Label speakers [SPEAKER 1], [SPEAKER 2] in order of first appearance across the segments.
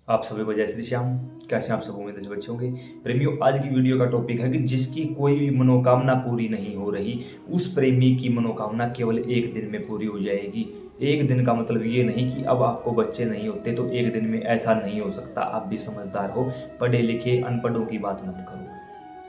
[SPEAKER 1] आप सभी को जय श्री श्याम। कैसे हैं आप सब? उम्मीद है अच्छे होंगे। प्रेमियों, आज की वीडियो का टॉपिक है कि जिसकी कोई भी मनोकामना पूरी नहीं हो रही, उस प्रेमी की मनोकामना केवल एक दिन में पूरी हो जाएगी। एक दिन का मतलब ये नहीं कि अब आपको बच्चे नहीं होते तो एक दिन में, ऐसा नहीं हो सकता। आप भी समझदार हो, पढ़े लिखे अनपढ़ों की बात मत करो।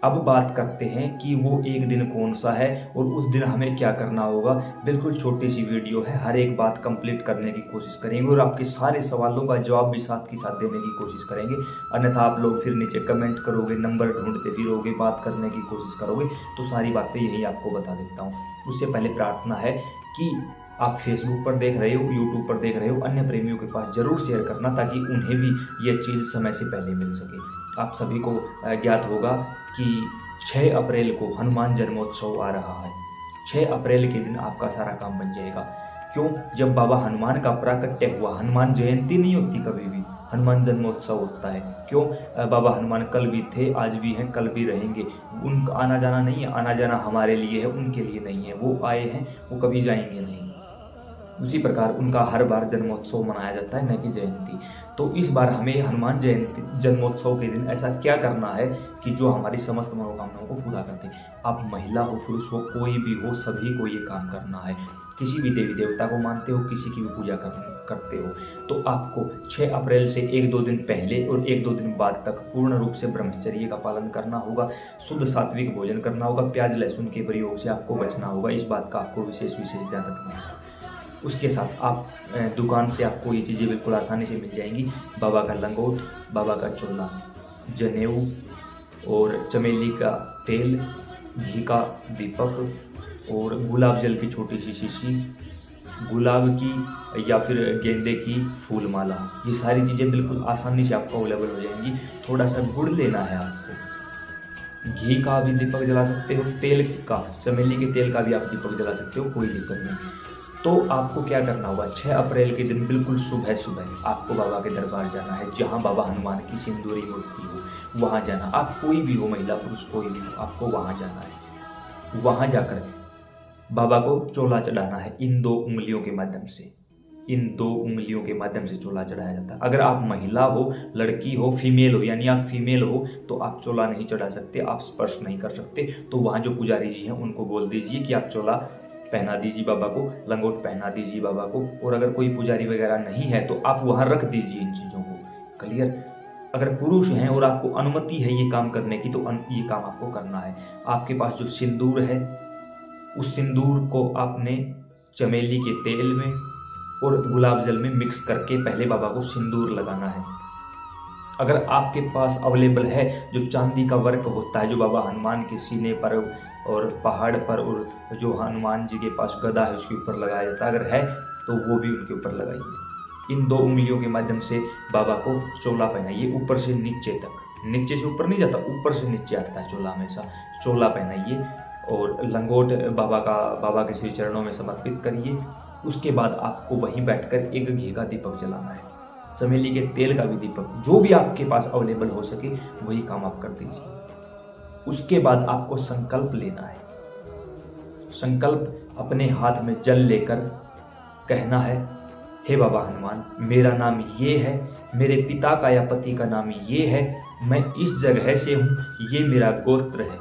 [SPEAKER 1] अब बात करते हैं कि वो एक दिन कौन सा है और उस दिन हमें क्या करना होगा। बिल्कुल छोटी सी वीडियो है, हर एक बात कंप्लीट करने की कोशिश करेंगे और आपके सारे सवालों का जवाब भी साथ के साथ देने की कोशिश करेंगे। अन्यथा आप लोग फिर नीचे कमेंट करोगे, नंबर ढूंढते फिरोगे, बात करने की कोशिश करोगे, तो सारी बातें यही आपको बता देता हूँ। उससे पहले प्रार्थना है कि आप फेसबुक पर देख रहे हो, यूट्यूब पर देख रहे हो, अन्य प्रेमियों के पास जरूर शेयर करना ताकि उन्हें भी ये चीज़ समय से पहले मिल सके। आप सभी को ज्ञात होगा कि 6 अप्रैल को हनुमान जन्मोत्सव आ रहा है। 6 अप्रैल के दिन आपका सारा काम बन जाएगा। क्यों? जब बाबा हनुमान का प्राकट्य हुआ, हनुमान जयंती नहीं होती कभी भी, हनुमान जन्मोत्सव होता है। क्यों? बाबा हनुमान कल भी थे, आज भी हैं, कल भी रहेंगे। उनका आना जाना नहीं है, आना जाना हमारे लिए है, उनके लिए नहीं है। वो आए हैं, वो कभी जाएंगे नहीं। उसी प्रकार उनका हर बार जन्मोत्सव मनाया जाता है, न कि जयंती। तो इस बार हमें हनुमान जयंती जन्मोत्सव के दिन ऐसा क्या करना है कि जो हमारी समस्त मनोकामनाओं को पूरा कर दे। आप महिला हो, पुरुष हो, कोई भी हो, सभी को ये काम करना है। किसी भी देवी देवता को मानते हो, किसी की भी पूजा करते हो, तो आपको 6 अप्रैल से 1-2 दिन पहले और 1-2 दिन बाद तक पूर्ण रूप से ब्रह्मचर्य का पालन करना होगा। शुद्ध सात्विक भोजन करना होगा। प्याज लहसुन के प्रयोग से आपको बचना होगा। इस बात का आपको विशेष ध्यान रखना है। उसके साथ आप दुकान से आपको ये चीज़ें बिल्कुल आसानी से मिल जाएंगी। बाबा का लंगोट, बाबा का चोला, जनेऊ और चमेली का तेल, घी का दीपक और गुलाब जल की छोटी सी शीशी, गुलाब की या फिर गेंदे की फूल माला, ये सारी चीज़ें बिल्कुल आसानी से आपको अवेलेबल हो जाएंगी। थोड़ा सा गुड़ लेना है आपको। घी का भी दीपक जला सकते हो, तेल का, चमेली के तेल का भी आप दीपक जला सकते हो, कोई दिक्कत नहीं। तो आपको क्या करना होगा? 6 अप्रैल के दिन बिल्कुल सुबह सुबह आपको बाबा के दरबार जाना है, जहाँ बाबा हनुमान की सिंदूरी मूर्ति हो, वहाँ जाना। आप कोई भी हो, महिला पुरुष कोई भी हो, आपको वहाँ जाना है। वहाँ जाकर बाबा को चोला चढ़ाना है। इन 2 उंगलियों के माध्यम से, इन 2 उंगलियों के माध्यम से चोला चढ़ाया जाता है। अगर आप महिला हो, लड़की हो, फीमेल हो, यानी आप फीमेल हो, तो आप चोला नहीं चढ़ा सकते, आप स्पर्श नहीं कर सकते। तो वहाँ जो पुजारी जी हैं उनको बोल दीजिए कि आप चोला पहना दीजिए बाबा को, लंगोट पहना दीजिए बाबा को। और अगर कोई पुजारी वगैरह नहीं है तो आप वहाँ रख दीजिए इन चीज़ों को। क्लियर? अगर पुरुष हैं और आपको अनुमति है ये काम करने की, तो ये काम आपको करना है। आपके पास जो सिंदूर है, उस सिंदूर को आपने चमेली के तेल में और गुलाब जल में मिक्स करके पहले बाबा को सिंदूर लगाना है। अगर आपके पास अवेलेबल है जो चांदी का वर्क होता है, जो बाबा हनुमान के सीने पर और पहाड़ पर और जो हनुमान जी के पास गदा है उसके ऊपर लगाया जाता है, अगर है तो वो भी उनके ऊपर लगाइए। इन 2 उंगलियों के माध्यम से बाबा को चोला पहनाइए, ऊपर से नीचे तक। नीचे से ऊपर नहीं जाता, ऊपर से नीचे आता है चोला हमेशा। चोला पहनाइए और लंगोट बाबा के श्री चरणों में समर्पित करिए। उसके बाद आपको वहीं बैठकर एक घी का दीपक जलाना है, चमेली के तेल का भी दीपक, जो भी आपके पास अवेलेबल हो सके वही काम आप कर दीजिए। उसके बाद आपको संकल्प लेना है। संकल्प अपने हाथ में जल लेकर कहना है, हे बाबा हनुमान, मेरा नाम ये है, मेरे पिता का या पति का नाम ये है, मैं इस जगह से हूँ, ये मेरा गोत्र है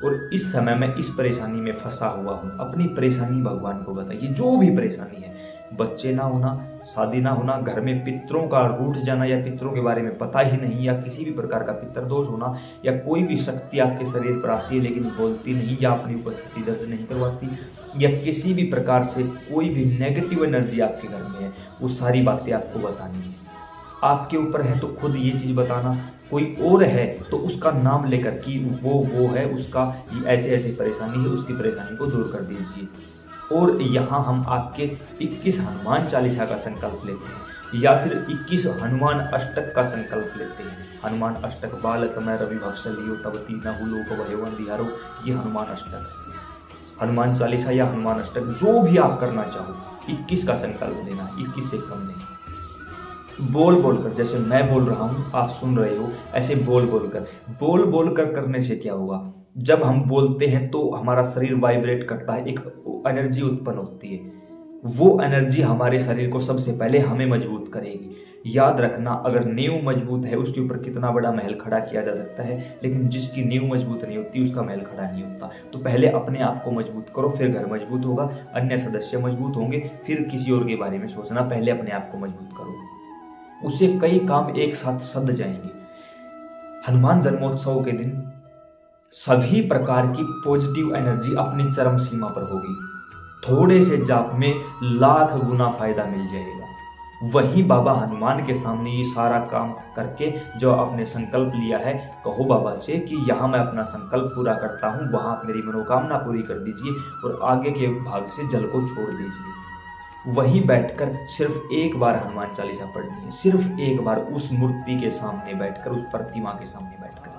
[SPEAKER 1] और इस समय मैं इस परेशानी में फंसा हुआ हूँ। अपनी परेशानी भगवान को बताइए, जो भी परेशानी है। बच्चे ना होना, शादी ना होना, घर में पितरों का रूठ जाना या पितरों के बारे में पता ही नहीं, या किसी भी प्रकार का पितर दोष होना, या कोई भी शक्ति आपके शरीर पर आती है लेकिन बोलती नहीं या अपनी उपस्थिति दर्ज नहीं करवाती, या किसी भी प्रकार से कोई भी नेगेटिव एनर्जी आपके घर में है, वो सारी बातें आपको बतानी है। आपके ऊपर है तो खुद ये चीज़ बताना, कोई और है तो उसका नाम लेकर कि वो है, उसका ऐसे ऐसे परेशानी है, उसकी परेशानी को दूर कर दीजिए। और यहाँ हम आपके 21 हनुमान चालीसा का संकल्प लेते हैं, या फिर 21 हनुमान अष्टक का संकल्प लेते हैं। हनुमान अष्टक, बाल समय रवि भक्षलियो तवती नहु लोक भयवन दिहारो, ये हनुमान अष्टक। हनुमान चालीसा या हनुमान अष्टक जो भी आप करना चाहो, 21 का संकल्प लेना, 21 से कम नहीं। बोल बोलकर, जैसे मैं बोल रहा हूँ आप सुन रहे हो, ऐसे बोल बोलकर करने से क्या होगा? जब हम बोलते हैं तो हमारा शरीर वाइब्रेट करता है, एक एनर्जी उत्पन्न होती है। वो एनर्जी हमारे शरीर को सबसे पहले हमें मजबूत करेगी। याद रखना, अगर नींव मजबूत है उसके ऊपर कितना बड़ा महल खड़ा किया जा सकता है, लेकिन जिसकी नींव मजबूत नहीं होती उसका महल खड़ा नहीं होता। तो पहले अपने आप को मजबूत करो, फिर घर मजबूत होगा, अन्य सदस्य मजबूत होंगे, फिर किसी और के बारे में सोचना। पहले अपने आप को मजबूत करो, उससे कई काम एक साथ सध जाएंगे। हनुमान जन्मोत्सव के दिन सभी प्रकार की पॉजिटिव एनर्जी अपनी चरम सीमा पर होगी। थोड़े से जाप में लाख गुना फायदा मिल जाएगा। वहीं बाबा हनुमान के सामने ये सारा काम करके जो आपने संकल्प लिया है, कहो बाबा से कि यहाँ मैं अपना संकल्प पूरा करता हूँ, वहाँ आप मेरी मनोकामना पूरी कर दीजिए और आगे के भाग से जल को छोड़ दीजिए। वहीं बैठकर सिर्फ एक बार हनुमान चालीसा पढ़नी है, सिर्फ एक बार उस मूर्ति के सामने बैठकर, उस प्रतिमा के सामने बैठकर।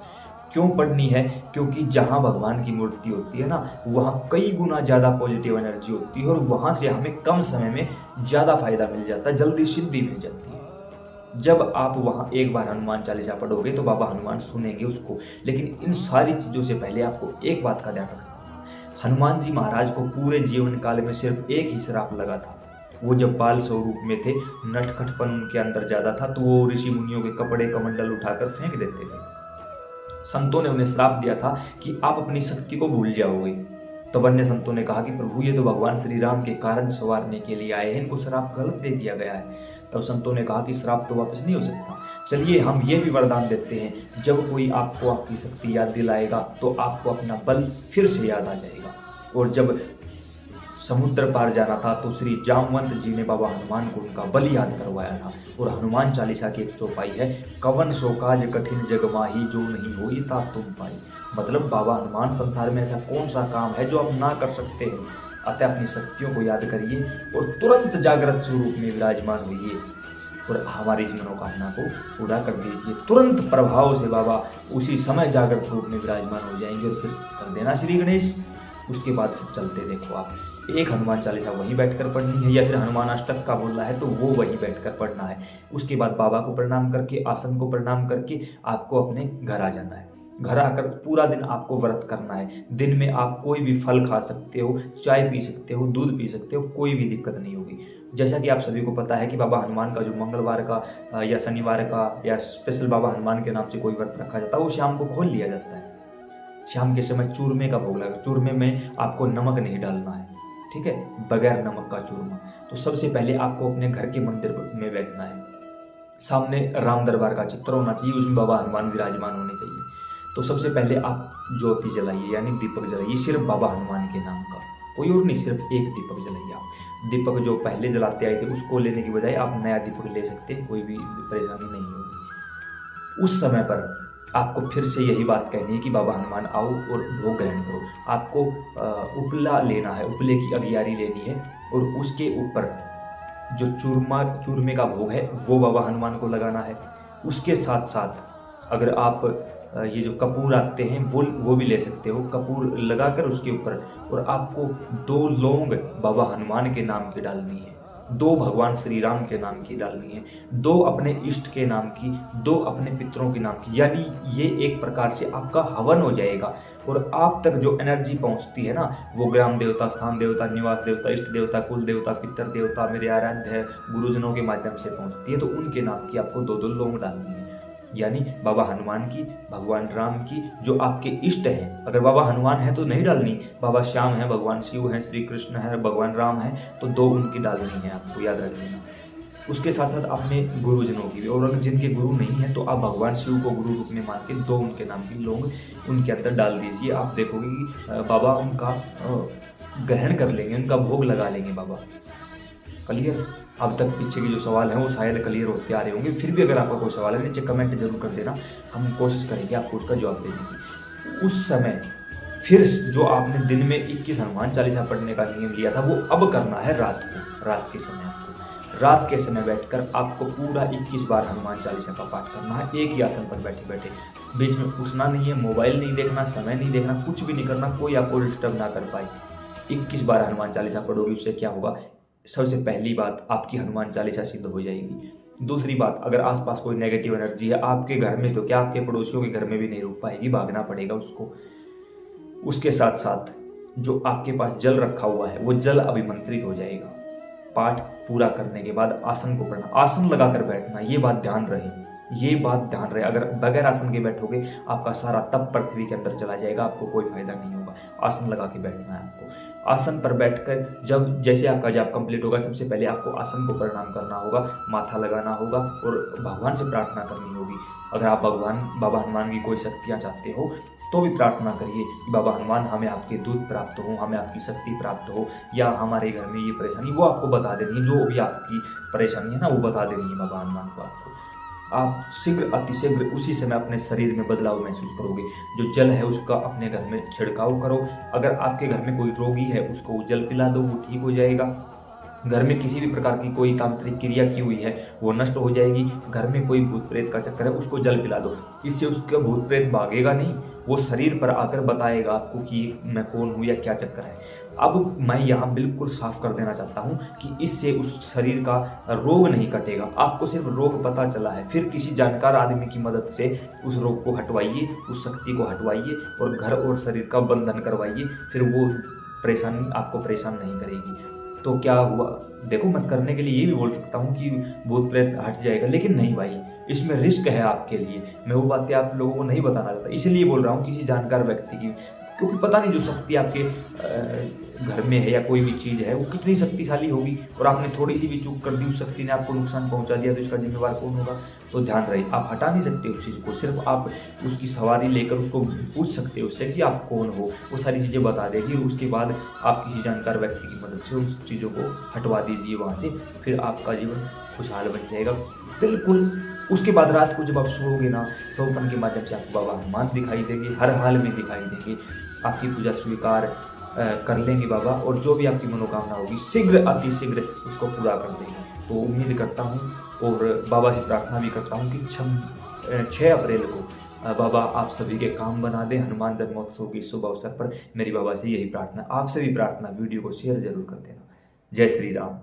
[SPEAKER 1] क्यों पढ़नी है? क्योंकि जहाँ भगवान की मूर्ति होती है ना, वहाँ कई गुना ज़्यादा पॉजिटिव एनर्जी होती है और वहाँ से हमें कम समय में ज़्यादा फायदा मिल जाता है, जल्दी सिद्धि मिल जाती है। जब आप वहाँ एक बार हनुमान चालीसा पढ़ोगे तो बाबा हनुमान सुनेंगे उसको। लेकिन इन सारी चीज़ों से पहले आपको एक बात का ध्यान रखना, हनुमान जी महाराज को पूरे जीवन काल में सिर्फ एक ही श्राप लगा था। वो जब बाल स्वरूप में थे, नटखटपन उनके अंदर ज़्यादा था, तो वो ऋषि मुनियों के कपड़े कमंडल उठाकर फेंक देते थे। संतों ने उन्हें श्राप दिया था कि आप अपनी शक्ति को भूल जाओगे। तब अन्य संतों ने कहा कि प्रभु ये तो भगवान श्री राम के कारण संवारने के लिए आए हैं, इनको श्राप गलत दे दिया गया है। तब संतों ने कहा कि श्राप तो वापस नहीं हो सकता। चलिए हम ये भी वरदान देते हैं, जब कोई आपको आपकी शक्ति याद दिलाएगा तो आपको अपना बल फिर से याद आ जाएगा। और जब समुद्र पार जाना था तो श्री जामवंत जी ने बाबा हनुमान को उनका बल याद करवाया था। और हनुमान चालीसा की एक चौपाई है, कवन सो काज कठिन जग माही, जो नहीं होई ता तुम पाई। मतलब बाबा हनुमान, संसार में ऐसा कौन सा काम है जो आप ना कर सकते हैं। अतः अपनी शक्तियों को याद करिए और तुरंत जागृत स्वरूप में विराजमान होइए और हमारी इस मनोकामना को पूरा कर दीजिए। तुरंत प्रभाव से बाबा उसी समय जागृत रूप में विराजमान हो जाएंगे और फिर कर देना श्री गणेश। उसके बाद फिर चलते देखो आप, एक हनुमान चालीसा वहीं बैठकर पढ़नी है, या फिर हनुमान अष्टक का बोलना है तो वो वहीं बैठकर पढ़ना है। उसके बाद बाबा को प्रणाम करके, आसन को प्रणाम करके आपको अपने घर आ जाना है। घर आकर पूरा दिन आपको व्रत करना है। दिन में आप कोई भी फल खा सकते हो, चाय पी सकते हो, दूध पी सकते हो, कोई भी दिक्कत नहीं होगी। जैसा कि आप सभी को पता है कि बाबा हनुमान का जो मंगलवार का या शनिवार का या स्पेशल बाबा हनुमान के नाम से कोई व्रत रखा जाता है, वो शाम को खोल लिया जाता है। शाम के समय चूरमे का भोग लगा। चूरमे में आपको नमक नहीं डालना है, ठीक है, बगैर नमक का चूरमा। तो सबसे पहले आपको अपने घर के मंदिर में बैठना है। सामने राम दरबार का चित्र होना चाहिए, उसमें बाबा हनुमान विराजमान होने चाहिए। तो सबसे पहले आप ज्योति जलाइए, यानी दीपक जलाइए, सिर्फ बाबा हनुमान के नाम का, कोई और नहीं, सिर्फ एक दीपक जलाइए आप। दीपक जो पहले जलाते आए थे उसको लेने की बजाय आप नया दीपक ले सकते हैं, कोई भी परेशानी नहीं होगी। उस समय पर आपको फिर से यही बात कहनी है कि बाबा हनुमान आओ और भोग ग्रहण करो। आपको उपला लेना है, उपले की अगियारी लेनी है और उसके ऊपर जो चूरमे का भोग है वो बाबा हनुमान को लगाना है। उसके साथ साथ अगर आप ये जो कपूर आते हैं वो भी ले सकते हो, कपूर लगाकर उसके ऊपर, और आपको 2 लौंग बाबा हनुमान के नाम की डालनी है, 2 भगवान श्री राम के नाम की डालनी है, 2 अपने इष्ट के नाम की, 2 अपने पितरों के नाम की। यानी ये एक प्रकार से आपका हवन हो जाएगा और आप तक जो एनर्जी पहुंचती है ना, वो ग्राम देवता, स्थान देवता, निवास देवता, इष्ट देवता, कुल देवता, पितर देवता, मेरे आराध्य है, गुरुजनों के माध्यम से पहुंचती है। तो उनके नाम की आपको 2-2 लौंग डालनी है। यानी बाबा हनुमान की, भगवान राम की, जो आपके इष्ट हैं। अगर बाबा हनुमान है तो नहीं डालनी, बाबा श्याम है, भगवान शिव हैं, श्री कृष्ण है, भगवान राम है, तो 2 उनकी डालनी है, आपको याद रख लेना। उसके साथ साथ अपने गुरुजनों की भी, और अगर जिनके गुरु नहीं है तो आप भगवान शिव को गुरु रूप में मान के 2 उनके नाम की लौंग उनके अंदर डाल दीजिए। आप देखोगे कि बाबा उनका ग्रहण कर लेंगे, उनका भोग लगा लेंगे बाबा। क्लियर? अब तक पीछे के जो सवाल हैं वो शायद क्लियर होते आ रहे होंगे। फिर भी अगर आपका कोई सवाल है नीचे कमेंट जरूर कर देना, हम कोशिश करेंगे आपको उसका जवाब देने की। उस समय फिर जो आपने दिन में 21 हनुमान चालीसा पढ़ने का नियम लिया था वो अब करना है रात को, रात के समय आपको, रात के समय बैठकर आपको पूरा 21 बार हनुमान चालीसा का पाठ करना है, एक ही आसन पर बैठे बैठे। बीच में उठना नहीं है, मोबाइल नहीं देखना, समय नहीं देखना, कुछ भी नहीं करना, कोई आपको डिस्टर्ब ना कर पाए। 21 बार हनुमान चालीसा पढ़ोगे, उससे क्या होगा? सबसे पहली बात, आपकी हनुमान चालीसा सिद्ध हो जाएगी। दूसरी बात, अगर आसपास कोई नेगेटिव एनर्जी है आपके घर में, तो क्या आपके पड़ोसियों के घर में भी नहीं रुक पाएगी, भागना पड़ेगा उसको। उसके साथ साथ जो आपके पास जल रखा हुआ है वो जल अभिमंत्रित हो जाएगा। पाठ पूरा करने के बाद आसन को करना, आसन लगाकर बैठना, ये बात ध्यान रहे। अगर बगैर आसन के बैठोगे आपका सारा तप पृथ्वी के अंदर चला जाएगा, आपको कोई फायदा नहीं होगा। आसन लगा के बैठना है आपको। आसन पर बैठकर जब जैसे आपका जाप कंप्लीट होगा, सबसे पहले आपको आसन को प्रणाम करना होगा, माथा लगाना होगा और भगवान से प्रार्थना करनी होगी। अगर आप बाबा हनुमान की कोई शक्तियाँ चाहते हो तो भी प्रार्थना करिए कि बाबा हनुमान हमें आपके दूत प्राप्त हो, हमें आपकी शक्ति प्राप्त हो, या हमारे घर में ये परेशानी वो आपको बता देनी है, जो भी आपकी परेशानी है ना वो बता देनी है बाबा हनुमान को आपको। आप शीघ्र अतिशीघ्र उसी समय अपने शरीर में बदलाव महसूस करोगे। जो जल है उसका अपने घर में छिड़काव करो। अगर आपके घर में कोई रोगी है उसको जल पिला दो, वो ठीक हो जाएगा। घर में किसी भी प्रकार की कोई तांत्रिक क्रिया की हुई है वो नष्ट हो जाएगी। घर में कोई भूत प्रेत का चक्कर है उसको जल पिला दो, इससे उसका भूत प्रेत भागेगा नहीं, वो शरीर पर आकर बताएगा आपको कि मैं कौन हूँ या क्या चक्कर है। अब मैं यहाँ बिल्कुल साफ कर देना चाहता हूँ कि इससे उस शरीर का रोग नहीं कटेगा। आपको सिर्फ रोग पता चला है, फिर किसी जानकार आदमी की मदद से उस रोग को हटवाइए, उस शक्ति को हटवाइए और घर और शरीर का बंधन करवाइए, फिर वो परेशानी आपको परेशान नहीं करेगी। तो क्या हुआ देखो, मैं करने के लिए ये भी बोल सकता हूँ कि भूत प्रेत हट जाएगा, लेकिन नहीं भाई, इसमें रिस्क है आपके लिए। मैं वो बातें आप लोगों को नहीं बताना चाहता, इसलिए बोल रहा हूँ किसी जानकार व्यक्ति की, क्योंकि पता नहीं जो शक्ति आपके घर में है या कोई भी चीज़ है वो कितनी शक्तिशाली होगी, और आपने थोड़ी सी भी चूक कर दी, उस शक्ति ने आपको नुकसान पहुंचा दिया, तो इसका जिम्मेवार कौन होगा। तो ध्यान रहे, आप हटा नहीं सकते उस चीज़ को, सिर्फ आप उसकी सवारी लेकर उसको पूछ सकते हो उससे कि आप कौन हो, वो सारी चीज़ें बता देगी। उसके बाद आप किसी जानकार व्यक्ति की मदद से उस चीज़ों को हटवा दीजिए वहाँ से, फिर आपका जीवन खुशहाल बन जाएगा बिल्कुल। उसके बाद रात को जब आप सोओगे ना, सपन के माध्यम से आपको बाबा हनुमान दिखाई देंगे, हर हाल में दिखाई देंगे। आपकी पूजा स्वीकार कर लेंगे बाबा, और जो भी आपकी मनोकामना होगी शीघ्र अतिशीघ्र उसको पूरा कर देंगे। तो उम्मीद करता हूँ और बाबा से प्रार्थना भी करता हूँ कि 6 अप्रैल को बाबा आप सभी के काम बना दें। हनुमान जन्मोत्सव के शुभ अवसर पर मेरी बाबा से यही प्रार्थना, आपसे भी प्रार्थना, वीडियो को शेयर जरूर कर देना। जय श्री राम।